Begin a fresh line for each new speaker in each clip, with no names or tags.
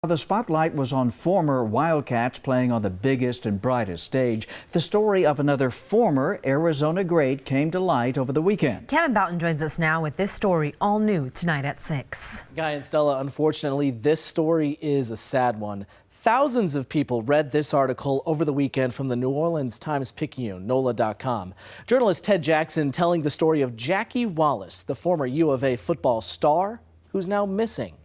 The spotlight was on former Wildcats playing on the biggest and brightest stage. The story of another former Arizona great came to light over the weekend.
Kevin Boughton joins us now with this story, all new tonight at 6.
Guy and Stella, unfortunately, this story is a sad one. Thousands of people read this article over the weekend from the New Orleans Times-Picayune, NOLA.com. Journalist Ted Jackson telling the story of Jackie Wallace, the former U of A football star who's now missing.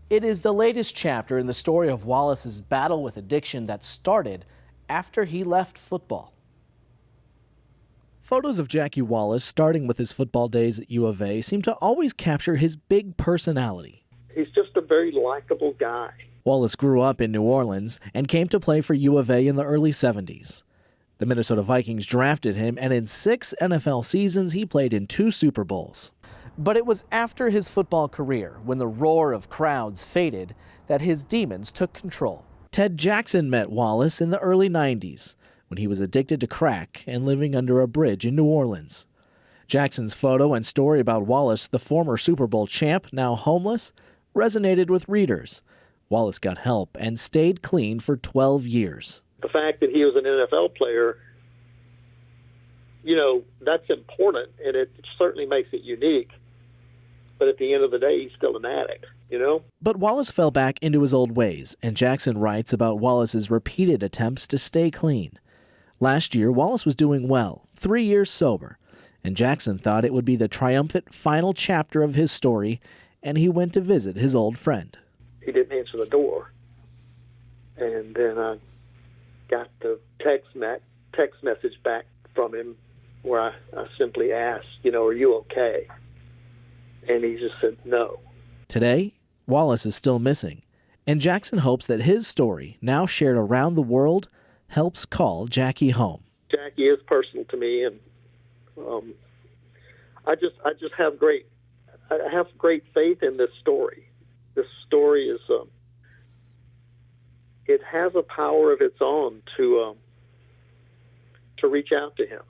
It is the latest chapter in the story of Wallace's battle with addiction that started after he left football. Photos of Jackie Wallace, starting with his football days at U of A, seem to always capture his big personality.
He's just a very likable guy.
Wallace grew up in New Orleans and came to play for U of A in the early 70s. The Minnesota Vikings drafted him, and in 6 NFL seasons, he played in 2 Super Bowls. But it was after his football career, when the roar of crowds faded, that his demons took control. Ted Jackson met Wallace in the early 90s, when he was addicted to crack and living under a bridge in New Orleans. Jackson's photo and story about Wallace, the former Super Bowl champ, now homeless, resonated with readers. Wallace got help and stayed clean for 12 years.
The fact that he was an NFL player, that's important, and it certainly makes it unique. But at the end of the day, he's still an addict,
But Wallace fell back into his old ways, and Jackson writes about Wallace's repeated attempts to stay clean. Last year, Wallace was doing well, 3 years sober, and Jackson thought it would be the triumphant final chapter of his story, and he went to visit his old friend.
He didn't answer the door, and then I got the text message back from him where I simply asked, are you okay? And he just said no.
Today, Wallace is still missing, and Jackson hopes that his story, now shared around the world, helps call Jackie home.
Jackie is personal to me, and I just have great faith in this story. This story is it has a power of its own to reach out to him.